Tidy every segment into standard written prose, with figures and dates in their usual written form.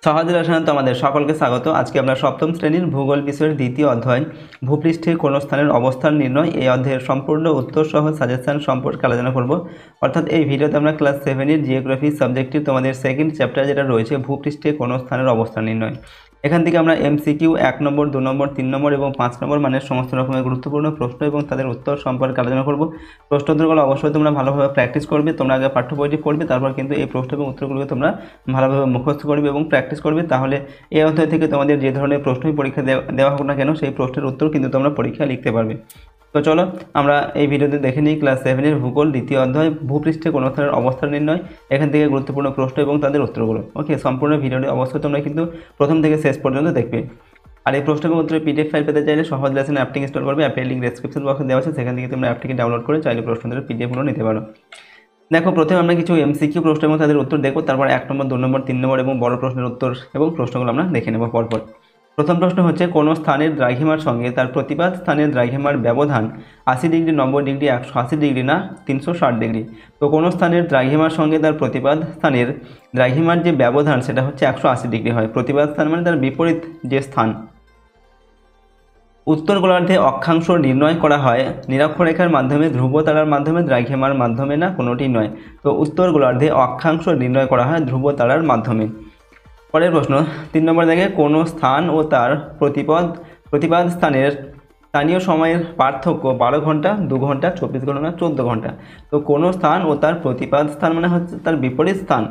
সহজ রসায়নে তোমাদের সকলকে স্বাগত। আজকে আমরা সপ্তম শ্রেণীর ভূগোল বিষয়ের দ্বিতীয় অধ্যায় ভূপৃষ্ঠে কোনো স্থানের অবস্থান নির্ণয় এই অধ্যায়ের সম্পূর্ণ উত্তর সহ সাজেশন সম্পর্কে আলোচনা করব। অর্থাৎ এই ভিডিওতে আমরা ক্লাস 7-এর জিওগ্রাফি সাবজেক্টটি তোমাদের সেকেন্ড চ্যাপ্টার যেটা রয়েছে ভূপৃষ্ঠে কোনো স্থানের অবস্থান নির্ণয়, এখান থেকে আমরা এমসিকিউ 1 নম্বর 2 নম্বর 3 নম্বর এবং 5 নম্বর মানের সমস্ত রকমের গুরুত্বপূর্ণ প্রশ্ন এবং তাদের উত্তর সম্পর্কে আলোচনা করব। প্রশ্ন উত্তরগুলো অবশ্যই তোমরা ভালোভাবে প্র্যাকটিস করবে। তোমরা আগে পাঠ্য বইটি পড়বে, তারপর কিন্তু এই প্রশ্ন এবং উত্তরগুলোকে তোমরা ভালোভাবে মুখস্থ করবে এবং প্র্যাকটিস করবে। তাহলে এই অধ্যায় থেকে তোমাদের যে ধরনের প্রশ্নই পরীক্ষা দেওয়া হোক না কেন সেই প্রশ্নের উত্তর কিন্তু তোমরা পরীক্ষায় লিখতে পারবে। তো চলো আমরা এই ভিডিওতে দেখে নিই ক্লাস 7-এর ভূগোল দ্বিতীয় অধ্যায় ভূপৃষ্ঠে কোনো স্থানের অবস্থান নির্ণয়, এখান থেকে গুরুত্বপূর্ণ প্রশ্ন এবং তাদের উত্তরগুলো। ওকে, সম্পূর্ণ ভিডিওটি অবশ্যই তোমরা কিন্তু প্রথম থেকে শেষ পর্যন্ত দেখবে। আর এই প্রশ্ন এবং উত্তরের পিডিএফ ফাইল পেতে চাইলে সহজ লেসন অ্যাপটি ইনস্টল করবে। অ্যাপের লিঙ্ক ডেসক্রিপশন বক্সে দেওয়া আছে, সেখান থেকে তোমরা অ্যাপটিকে ডাউনলোড করে চাইলে প্রশ্নদের পিডিএফগুলো নিতে পারো। দেখো, প্রথমে আমরা কিছু এমসিকিউ প্রশ্ন এবং তাদের উত্তর দেখব, তারপর 1 নম্বর 2 নম্বর 3 নম্বর এবং বড় প্রশ্নের উত্তর এবং প্রশ্নগুলো আমরা দেখে নেব পরপর। প্রথম প্রশ্ন হচ্ছে, কোনো স্থানের দ্রাঘিমার সঙ্গে তার প্রতিবাদ স্থানের দ্রাঘিমার ব্যবধান 80 ডিগ্রি, 90 ডিগ্রি, 180 ডিগ্রি না 360 ডিগ্রি। তো কোনো স্থানের দ্রাঘিমার সঙ্গে তার প্রতিবাদ স্থানের দ্রাঘিমার যে ব্যবধান সেটা হচ্ছে 180 ডিগ্রি হয়। প্রতিবাদ স্থান মানে তার বিপরীত যে স্থান। উত্তর গোলার্ধে অক্ষাংশ নির্ণয় করা হয় নিরক্ষরেখার মাধ্যমে, ধ্রুব তারার মাধ্যমে, দ্রাঘিমার মাধ্যমে না কোনোটি নয়। তো উত্তর গোলার্ধে অক্ষাংশ নির্ণয় করা হয় ধ্রুব তারার মাধ্যমে। পরের প্রশ্ন 3 নম্বর দেখে, কোনো স্থান ও তার প্রতিবাদ স্থানের স্থানীয় সময়ের পার্থক্য 12 ঘন্টা, 2 ঘন্টা, 24 ঘন্টা না 14 ঘন্টা। তো কোনো স্থান ও তার প্রতিবাদ স্থান মানে হচ্ছে তার বিপরীত স্থান,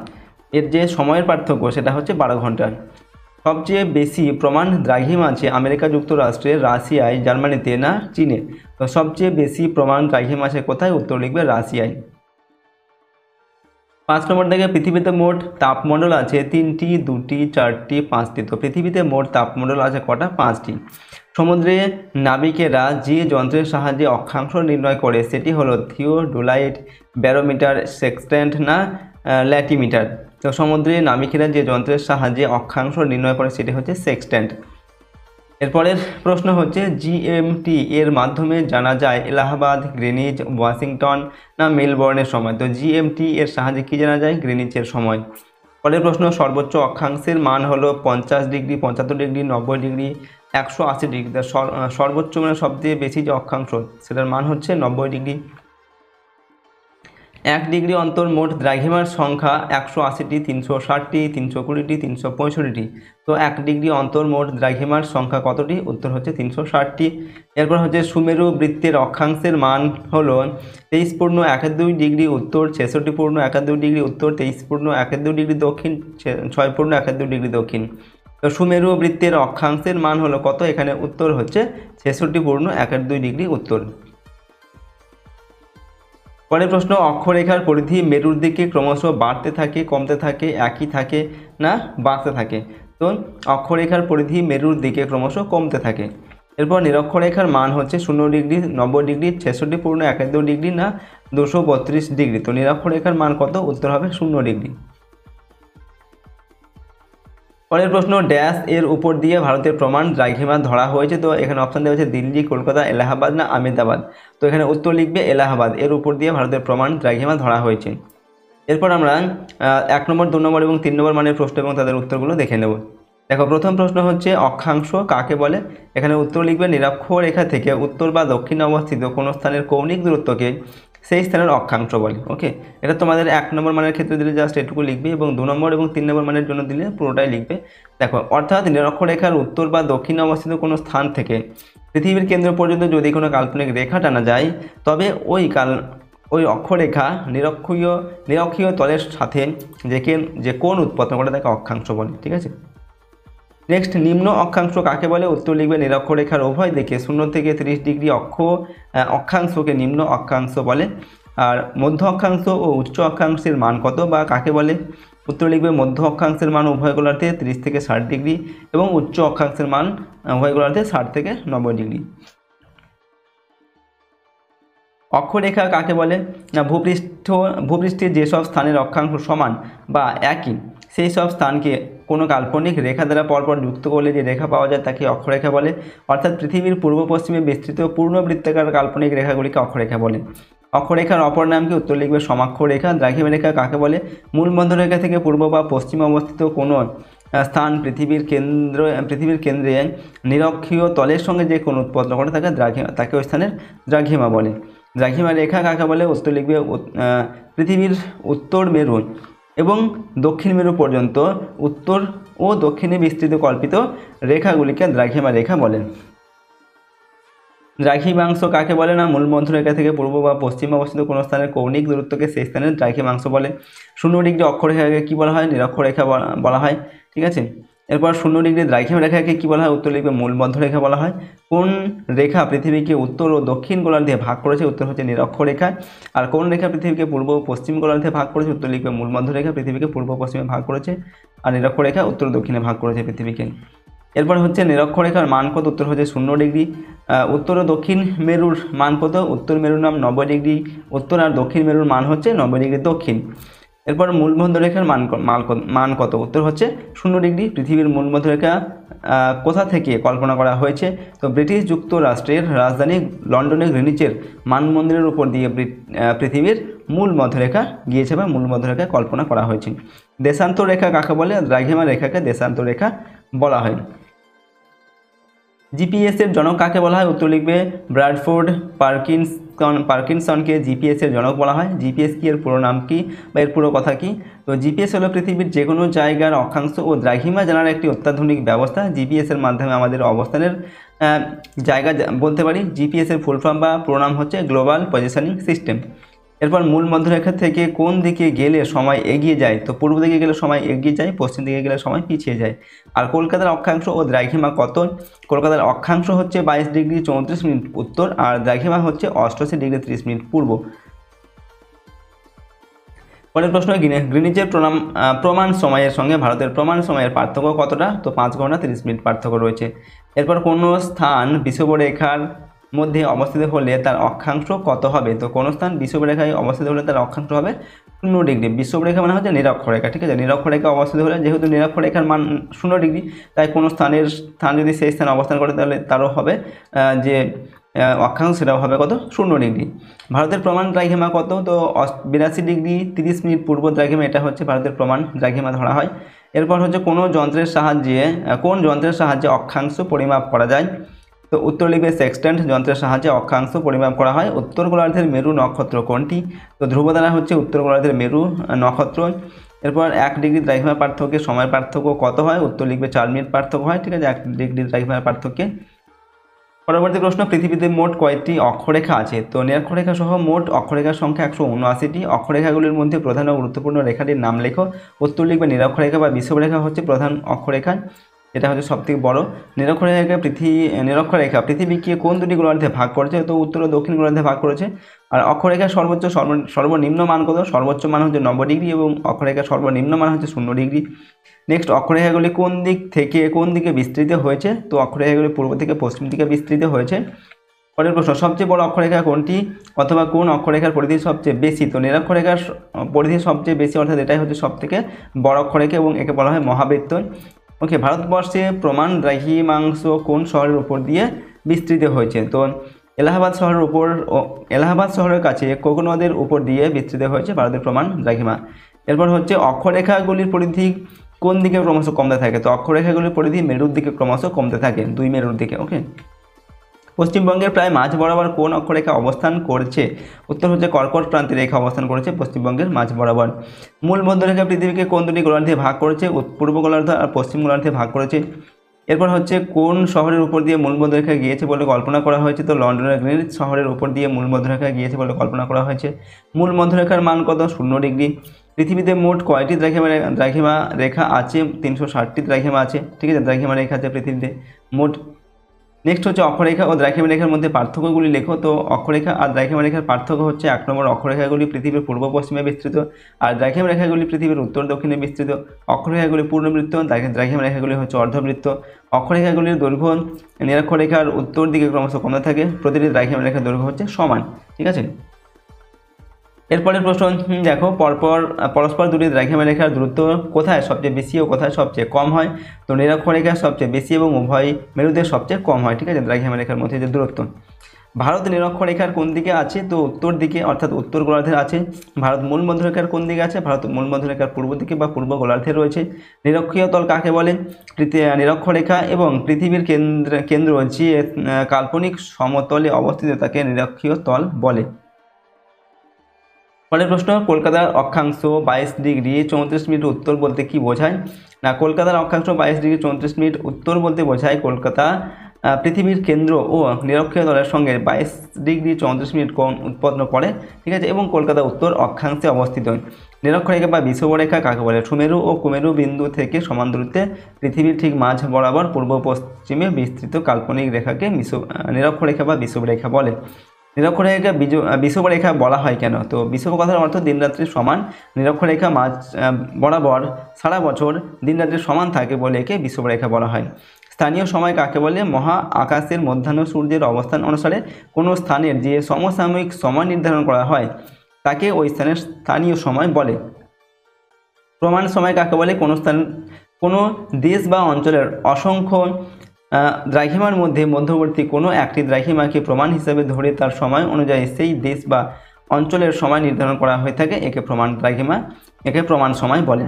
এর যে সময়ের পার্থক্য সেটা হচ্ছে 12 ঘন্টা। সবচেয়ে বেশি প্রমাণ দ্রাঘিমা আছে আমেরিকা যুক্তরাষ্ট্রের, রাশিয়ায়, জার্মানিতে না চীনে। তো সবচেয়ে বেশি প্রমাণ দ্রাঘিমা আছে কোথায়? উত্তর লিখবে রাশিয়ায়। 5 নম্বর থেকে, পৃথিবীতে মোট তাপমণ্ডল আছে 3টি, 2টি, 4টি, 5টি। তো পৃথিবীতে মোট তাপমণ্ডল আছে কটা? 5টি। সমুদ্রে নাবিকেরা যে যন্ত্রের সাহায্যে অক্ষাংশ নির্ণয় করে সেটি হলো থিওডোলাইট, ব্যারোমিটার, সেক্সট্যান্ট না ল্যাটিমিটার। তো সমুদ্রে নাবিকেরা যে যন্ত্রের সাহায্যে অক্ষাংশ নির্ণয় করে সেটি হচ্ছে সেক্সট্যান্ট। এরপরের প্রশ্ন হচ্ছে, জিএমটি এর মাধ্যমে জানা যায় এলাহাবাদ, গ্রিনিচ, ওয়াশিংটন না মেলবোর্নের সময়। তো জিএমটি এর সাহায্যে কী জানা যায়? গ্রিনিচের সময়। পরের প্রশ্ন, সর্বোচ্চ অক্ষাংশের মান হলো 50 ডিগ্রি, 75 ডিগ্রি, 90 ডিগ্রি, 180 ডিগ্রি। সর্বোচ্চ মানে সবচেয়ে বেশি যে অক্ষাংশ সেটার মান হচ্ছে 90 ডিগ্রি। 1 ডিগ্রি অন্তর মোট দ্রাঘিমার সংখ্যা 180টি, 360টি, 320টি, 365টি। তো 1 ডিগ্রি অন্তর মোট দ্রাঘিমার সংখ্যা কতটি? উত্তর হচ্ছে 360টি। এরপর হচ্ছে, সুমেরু বৃত্তের অক্ষাংশের মান হলো 23.12 ডিগ্রি উত্তর, 66.12 ডিগ্রি উত্তর, 23.12 ডিগ্রি দক্ষিণ, 6.12 ডিগ্রি দক্ষিণ। তো সুমেরু বৃত্তের অক্ষাংশের মান হলো কত? এখানে উত্তর হচ্ছে 66.12 ডিগ্রি উত্তর। পরের প্রশ্ন, অক্ষরেখার পরিধি মেরুর দিকে ক্রমশ বাড়তে থাকে, কমতে থাকে, একই থাকে না বাড়তে থাকে। তো অক্ষরেখার পরিধি মেরুর দিকে ক্রমশ কমতে থাকে। এরপর নিরক্ষরেখার মান হচ্ছে 0 ডিগ্রি, 90 ডিগ্রি, 66.12 ডিগ্রি না 232 ডিগ্রি। তো নিরক্ষরেখার মান কত? উত্তর হবে 0 ডিগ্রি। পরের প্রশ্ন, ড্যাশ এর উপর দিয়ে ভারতের প্রমাণ দ্রাঘিমা ধরা হয়েছে। তো এখানে অপশান দেওয়া হচ্ছে দিল্লি, কলকাতা, এলাহাবাদ না আহমেদাবাদ। তো এখানে উত্তর লিখবে এলাহাবাদ, এর উপর দিয়ে ভারতের প্রমাণ দ্রাঘিমা ধরা হয়েছে। এরপর আমরা 1 নম্বর 2 নম্বর এবং 3 নম্বর মানের প্রশ্ন এবং তাদের উত্তরগুলো দেখে নেব। দেখো, প্রথম প্রশ্ন হচ্ছে, অক্ষাংশ কাকে বলে? এখানে উত্তর লিখবে নিরক্ষরেখা থেকে উত্তর বা দক্ষিণে অবস্থিত কোনো স্থানের কৌণিক দূরত্বকে সেই স্থানের অক্ষাংশ বলে। ওকে, এটা তোমাদের 1 নম্বর মানের ক্ষেত্রে দিলে জাস্ট এটুকু লিখবে এবং 2 নম্বর এবং 3 নম্বর মানের জন্য দিলে পুরোটাই লিখবে। দেখো, অর্থাৎ নিরক্ষরেখার উত্তর বা দক্ষিণে অবস্থিত কোনো স্থান থেকে পৃথিবীর কেন্দ্র পর্যন্ত যদি কোনো কাল্পনিক রেখা টানা যায় তবে ওই অক্ষরেখা নিরক্ষীয় তলের সাথে যে কোণ উৎপন্ন করে তাকে অক্ষাংশ বলে। ঠিক আছে। নেক্সট, নিম্ন অক্ষাংশ কাকে বলে? উত্তর লিখবে নিরক্ষরেখার উভয় দিকে 0 থেকে 30 ডিগ্রি অক্ষাংশকে নিম্ন অক্ষাংশ বলে। আর মধ্য অক্ষাংশ ও উচ্চ অক্ষাংশের মান কত বা কাকে বলে? উত্তর লিখবে মধ্য অক্ষাংশের মান উভয় গোলার্ধে 30 থেকে 60 ডিগ্রি এবং উচ্চ অক্ষাংশের মান উভয় গোলার্ধে 60 থেকে 90 ডিগ্রি। অক্ষরেখা কাকে বলে? না, ভূপৃষ্ঠে যেসব স্থানের অক্ষাংশ সমান বা একই সেই সব স্থানকে কোনো কাল্পনিক রেখা দ্বারা পরপর যুক্ত করলে যে রেখা পাওয়া যায় তাকে অক্ষরেখা বলে। অর্থাৎ পৃথিবীর পূর্ব পশ্চিমে বিস্তৃত পূর্ণ বৃত্তাকার কাল্পনিক রেখাগুলিকে অক্ষরেখা বলে। অক্ষরেখার অপর নাম কি? উত্তর লিখবে সমাক্ষরেখা। দ্রাঘিমা রেখা কাকে বলে? মূল বন্ধরেখা থেকে পূর্ব বা পশ্চিমে অবস্থিত কোনো স্থান পৃথিবীর কেন্দ্রে নিরক্ষীয় তলের সঙ্গে যে কোণ উৎপন্ন করে তাকে ওই স্থানের দ্রাঘিমা বলে। দ্রাঘিমা রেখা কাকে বলে? উত্তর লিখবে পৃথিবীর উত্তর মেরু এবং দক্ষিণ মেরু পর্যন্ত উত্তর ও দক্ষিণে বিস্তৃত কল্পিত রেখাগুলিকে দ্রাঘিমা রেখা বলে। দ্রাঘিমাংশ কাকে বলে? না, মূল মধ্যরেখা থেকে পূর্ব বা পশ্চিমে অবস্থিত কোনো স্থানের কৌণিক দূরত্বকে সেই স্থানের দ্রাঘিমাংশ বলে। 0 ডিগ্রি অক্ষরেখাকে কী বলা হয়? নিরক্ষরেখা বলা হয়। ঠিক আছে, এরপর 0 ডিগ্রি দ্রাঘিমা রেখাকে কী বলা হয়? উত্তর লিখবে মূল মধ্যরেখা বলা হয়। কোন রেখা পৃথিবীকে উত্তর ও দক্ষিণ গোলার্ধে ভাগ করেছে? উত্তর হচ্ছে নিরক্ষরেখা। আর কোন রেখা পৃথিবীকে পূর্ব ও পশ্চিম গোলার্ধে ভাগ করেছে? উত্তর লিখবে মূল মধ্যরেখা পৃথিবীকে পূর্ব পশ্চিমে ভাগ করেছে, আর নিরক্ষরেখা উত্তর দক্ষিণে ভাগ করেছে পৃথিবীকে। এরপর হচ্ছে নিরক্ষরেখার মান কত? উত্তর হচ্ছে 0 ডিগ্রি। উত্তর ও দক্ষিণ মেরুর মান কত? উত্তর মেরুর নাম 90 ডিগ্রি উত্তর, আর দক্ষিণ মেরুর মান হচ্ছে 90 ডিগ্রি দক্ষিণ। এরপর মূল মধ্যরেখার মান কত? উত্তর হচ্ছে 0 ডিগ্রি। পৃথিবীর মূল মধ্যরেখা কোথা থেকে কল্পনা করা হয়েছে? তো ব্রিটিশ যুক্তরাষ্ট্রের রাজধানী লন্ডনের গ্রিনিচের মানমন্দিরের উপর দিয়ে পৃথিবীর মূল মধ্যরেখা গিয়েছে বা মূল মধ্যরেখা কল্পনা করা হয়েছে। দেশান্তর রেখা কাকে বলে? দ্রাঘিমা রেখাকে দেশান্তর রেখা বলা হয়। জিপিএস এর জনক কাকে বলা হয়? উত্তর লিখবে ব্র্যাডফোর্ড পার্কিনসনকে জিপিএস এর জনক বলা হয়। জিপিএস কি, এর পুরো নাম কি বা এর পুরো কথা কি? তো জিপিএস হলো পৃথিবীর যে কোনো জায়গার অক্ষাংশ ও দ্রাঘিমা জানার একটি অত্যাধুনিক ব্যবস্থা। জিপিএস এর মাধ্যমে আমাদের অবস্থানের জায়গা বলতে পারি। জিপিএস এর ফুল ফর্ম বা পুরো নাম হচ্ছে গ্লোবাল পজিশনিং সিস্টেম। এরপর মূল মধ্যরেখা থেকে কোন দিকে গেলে সময় এগিয়ে যায়? তো পূর্ব দিকে গেলে সময় এগিয়ে যায়, পশ্চিম দিকে গেলে সময় পিছিয়ে যায়। আর কলকাতার অক্ষাংশ ও দ্রাঘিমা কত? কলকাতার অক্ষাংশ হচ্ছে 22 ডিগ্রি 34 মিনিট উত্তর, আর দ্রাঘিমা হচ্ছে 88 ডিগ্রি 30 মিনিট পূর্ব। পরের প্রশ্ন, গ্রিনিচের প্রমাণ সময়ের সঙ্গে ভারতের প্রমাণ সময়ের পার্থক্য কতটা? তো 5 ঘন্টা 30 মিনিট পার্থক্য রয়েছে। এরপর কোনো স্থান বিষুবরেখার মধ্যে অবস্থিত হলে তার অক্ষাংশ কত হবে? তো কোনো স্থান বিষুবরেখায় অবস্থিত হলে তার অক্ষাংশ হবে 0 ডিগ্রি। বিষুবরেখা মানে হচ্ছে নিরক্ষরেখা। ঠিক আছে, নিরক্ষরেখা অবস্থিত হলে, যেহেতু নিরক্ষরেখার মান 0 ডিগ্রি, তাই কোনো স্থান যদি সেই স্থানে অবস্থান করে তাহলে তারও হবে যে অক্ষাংশ, সেটাও হবে কত? 0 ডিগ্রি। ভারতের প্রমাণ দ্রাঘিমা কত? তো 82 ডিগ্রি 30 মিনিট পূর্ব দ্রাঘিমা, এটা হচ্ছে ভারতের প্রমাণ দ্রাঘিমা ধরা হয়। এরপর হচ্ছে কোন যন্ত্রের সাহায্যে অক্ষাংশ পরিমাপ করা যায়? তো উত্তর লিখবে সেক্সট্যান্ট যন্ত্রের সাহায্যে অক্ষাংশ পরিমাপ করা হয়। উত্তর গোলার্ধের মেরু নক্ষত্র কোনটি? তো ধ্রুবতারা হচ্ছে উত্তর গোলার্ধের মেরু নক্ষত্র। এরপর 1 ডিগ্রি দ্রাঘিমা পার্থক্যে সময় পার্থক্য কত হয়? উত্তর লিখবে 4 মিনিট পার্থক্য হয়। ঠিক আছে, 1 ডিগ্রি দ্রাঘিমা পার্থক্যে। পরবর্তী প্রশ্ন, পৃথিবীতে মোট কয়টি অক্ষরেখা আছে? তো নিরক্ষরেখা সহ মোট অক্ষরেখার সংখ্যা 179টি। অক্ষরেখাগুলির মধ্যে প্রধান ও গুরুত্বপূর্ণ রেখাটির নাম লেখো। উত্তর লিখবে নিরক্ষরেখা বা বিষুবরেখা হচ্ছে প্রধান অক্ষরেখা, এটা হচ্ছে সবথেকে বড়। নিরক্ষরেখা পৃথিবীকে কোন দুটি গোলার্ধে ভাগ করেছে? তো উত্তর ও দক্ষিণ গোলার্ধে ভাগ করেছে। আর অক্ষরেখার সর্বনিম্ন মান কত? সর্বোচ্চ মান হচ্ছে 90 ডিগ্রি এবং অক্ষরেখার সর্বনিম্ন মান হচ্ছে 0 ডিগ্রি। নেক্সট, অক্ষরেখাগুলি কোন দিক থেকে কোন দিকে বিস্তৃত হয়েছে? তো অক্ষরেখাগুলি পূর্ব থেকে পশ্চিম দিকে বিস্তৃত হয়েছে। পরের প্রশ্ন, সবচেয়ে বড় অক্ষরেখা কোনটি অথবা কোন অক্ষরেখার পরিধি সবচেয়ে বেশি? তো নিরক্ষরেখার পরিধি সবচেয়ে বেশি, অর্থাৎ এটাই হচ্ছে সবথেকে বড় অক্ষরেখা এবং একে বলা হয় মহাবৃত্ত। ওকে, ভারতবর্ষে প্রমাণ দ্রাঘিমাংশ কোন শহরের উপর দিয়ে বিস্তৃত হয়েছে? তো এলাহাবাদ শহরের কাছে কোক নদের উপর দিয়ে বিস্তৃত হয়েছে ভারতের প্রমাণ দ্রাঘিমা। এরপর হচ্ছে অক্ষরেখাগুলির পরিধি কোন দিকে ক্রমশ কমতে থাকে? তো অক্ষরেখাগুলির পরিধি মেরুর দিকে ক্রমশ কমতে থাকে, 2 মেরুর দিকে। ওকে, পশ্চিমবঙ্গের প্রায় মাঝ বরাবর কোন অক্ষরেখা অবস্থান করছে? উত্তর হচ্ছে কর্কট ক্রান্তি রেখা অবস্থান করেছে পশ্চিমবঙ্গের মাঝ বরাবর। মূল মধ্যরেখা পৃথিবীকে কোন দুটি গোলার্ধে ভাগ করেছে? পূর্ব গোলার্ধ আর পশ্চিম গোলার্ধে ভাগ করেছে। এরপর হচ্ছে কোন শহরের উপর দিয়ে মূল মধ্যরেখা গিয়েছে বলে কল্পনা করা হয়েছে? তো লন্ডনের গ্রিনিচ শহরের উপর দিয়ে মূল মধ্যরেখা গিয়েছে বলে কল্পনা করা হয়েছে। মূল মধ্যরেখার মান কত? 0 ডিগ্রি। পৃথিবীতে মোট কয়টি দ্রাঘিমা রেখা আছে? 360টি দ্রাঘিমা আছে। ঠিক আছে, দ্রাঘিমা রেখা আছে পৃথিবীতে মোট। নেক্সট হচ্ছে অক্ষরেখা ও দ্রাঘিমা রেখার মধ্যে পার্থক্যগুলি লেখো। তো অক্ষরেখা আর দ্রাঘিমা রেখার পার্থক্য হচ্ছে, 1 নম্বর, অক্ষরেখাগুলি পৃথিবীর পূর্ব পশ্চিমে বিস্তৃত, আর দ্রাঘিমা রেখাগুলি পৃথিবীর উত্তর দক্ষিণে বিস্তৃত। অক্ষরেখাগুলি পূর্ণবৃত্ত, দ্রাঘিমা রেখাগুলি হচ্ছে অর্ধবৃত্ত। অক্ষরেখাগুলির দৈর্ঘ্য নিরক্ষরেখার উত্তর দিকে ক্রমশ কমতে থাকে, প্রতিটি দ্রাঘিমা রেখার দৈর্ঘ্য হচ্ছে সমান। ঠিক আছে, এরপরের প্রশ্ন দেখো, পরস্পর দুটি দ্রাঘিমা রেখার দূরত্ব কোথায় সবচেয়ে বেশি ও কোথায় সবচেয়ে কম হয়? তো নিরক্ষরেখা সবচেয়ে বেশি এবং উভয় মেরুদের সবচেয়ে কম হয়। ঠিক আছে, দ্রাঘিমা রেখার মধ্যে যে দূরত্ব। ভারত নিরক্ষরেখার কোন দিকে আছে? তো উত্তর দিকে, অর্থাৎ উত্তর গোলার্ধে আছে। ভারত মূল মধ্যরেখার কোন দিকে আছে? ভারত মূল মধ্যরেখার পূর্ব দিকে বা পূর্ব গোলার্ধে রয়েছে। নিরক্ষীয় তল কাকে বলে? নিরক্ষরেখা এবং পৃথিবীর কেন্দ্র যে কাল্পনিক সমতলে অবস্থিত তাকে নিরক্ষীয় তল বলে। পরের প্রশ্ন, কলকাতার অক্ষাংশ 22°34' উত্তর বলতে কি বোঝায়? না, কলকাতার অক্ষাংশ 22°34' উত্তর বলতে বোঝায় কলকাতা পৃথিবীর কেন্দ্র ও নিরক্ষীয় তলের সঙ্গে 22°34' কোণ উৎপন্ন করে, ঠিক আছে, এবং কলকাতা উত্তর অক্ষাংশে অবস্থিত। নিরক্ষরেখা বা বিষুবরেখা কাকে বলে? সুমেরু ও কুমেরু বিন্দু থেকে সমান দূরত্বে পৃথিবীর ঠিক মাঝ বরাবর পূর্ব পশ্চিমে বিস্তৃত কাল্পনিক রেখাকে নিরক্ষরেখা বা বিষুবরেখা বলে। নিরক্ষরেখা বিষুবরেখা বলা হয় কেন? তো বিষুব কথার অর্থ দিনরাত্রি সমান। নিরক্ষরেখা মাঝ বরাবর সারা বছর দিনরাত্রি সমান থাকে বলে একে বিষুবরেখা বলা হয়। স্থানীয় সময় কাকে বলে? মহা আকাশের মধ্যাহ্ন সূর্যের অবস্থান অনুসারে কোনো স্থানের যে সমসাময়িক সময় নির্ধারণ করা হয় তাকে ওই স্থানের স্থানীয় সময় বলে। প্রমাণ সময় কাকে বলে? কোনো দেশ বা অঞ্চলের অসংখ্য দ্রাঘিমার মধ্যে মধ্যবর্তী কোনো একটি দ্রাঘিমাকে প্রমাণ হিসেবে ধরে তার সময় অনুযায়ী সেই দেশ বা অঞ্চলের সময় নির্ধারণ করা হয়ে থাকে, একে প্রমাণ দ্রাঘিমা, একে প্রমাণ সময় বলে।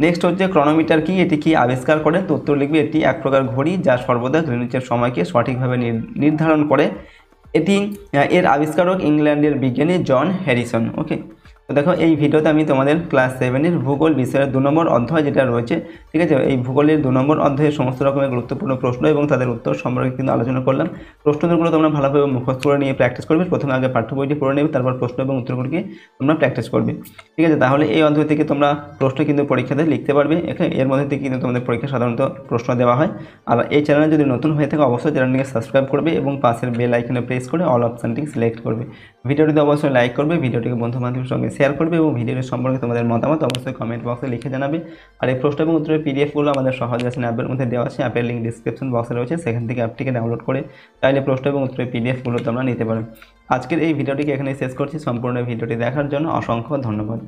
নেক্সট হচ্ছে ক্রনোমিটার কি? এটি কি আবিষ্কার করেন? তো উত্তর লিখবে এটি এক প্রকার ঘড়ি যা সর্বদা গ্রিনিচের সময়কে সঠিকভাবে নির্ধারণ করে। এর আবিষ্কারক ইংল্যান্ডের বিজ্ঞানী জন হ্যারিসন। ওকে, তো দেখো এই ভিডিওতে আমি তোমাদের ক্লাস 7-এর ভূগোল বিষয়ের 2 নম্বর অধ্যায় যেটা রয়েছে, ঠিক আছে, এই ভূগোলের 2 নম্বর অধ্যায়ের সমস্ত রকমের গুরুত্বপূর্ণ প্রশ্ন এবং তাদের উত্তর সম্পর্কে কিন্তু আলোচনা করলাম। প্রশ্নগুলো তোমরা ভালোভাবে মুখস্থ করে নিয়ে প্র্যাকটিস করবে। প্রথমে আগে পাঠ্য বইটি পড়ে নেবে, তারপর প্রশ্ন এবং উত্তরগুলিকে তোমরা প্র্যাকটিস করবে, ঠিক আছে। তাহলে এই অধ্যায় থেকে তোমরা প্রশ্ন কিন্তু পরীক্ষাতে লিখতে পারবে। এর মধ্যে থেকে কিন্তু তোমাদের পরীক্ষা সাধারণত প্রশ্ন দেওয়া হয়। আর এই চ্যানেলে যদি নতুন হয়ে থাকে অবশ্যই চ্যানেলটিকে সাবস্ক্রাইব করবে এবং পাশের বেল আইকনে প্রেস করে অল অপশানটি সিলেক্ট করবে। ভিডিওটিতে অবশ্যই লাইক করবে, ভিডিওটিকে বন্ধু বান্ধবের সঙ্গে শেয়ার করবে এবং ভিডিওটি সম্পর্কে তোমাদের মতামত অবশ্যই কমেন্ট বক্সে লিখে জানাবে। আর এই প্রশ্ন এবং উত্তরের পিডিএফগুলো আমাদের সহজ লেসন অ্যাপের মধ্যে দেওয়া আছে। অ্যাপের লিঙ্ক ডিসক্রিপশন বক্সে রয়েছে, সেখান থেকে অ্যাপটিকে ডাউনলোড করে চাইলে প্রশ্ন এবং উত্তরের পিডিএফগুলো তোমরা নিতে পারো। আজকের এই ভিডিওটিকে এখানে শেষ করছি। সম্পূর্ণ ভিডিওটি দেখার জন্য অসংখ্য ধন্যবাদ।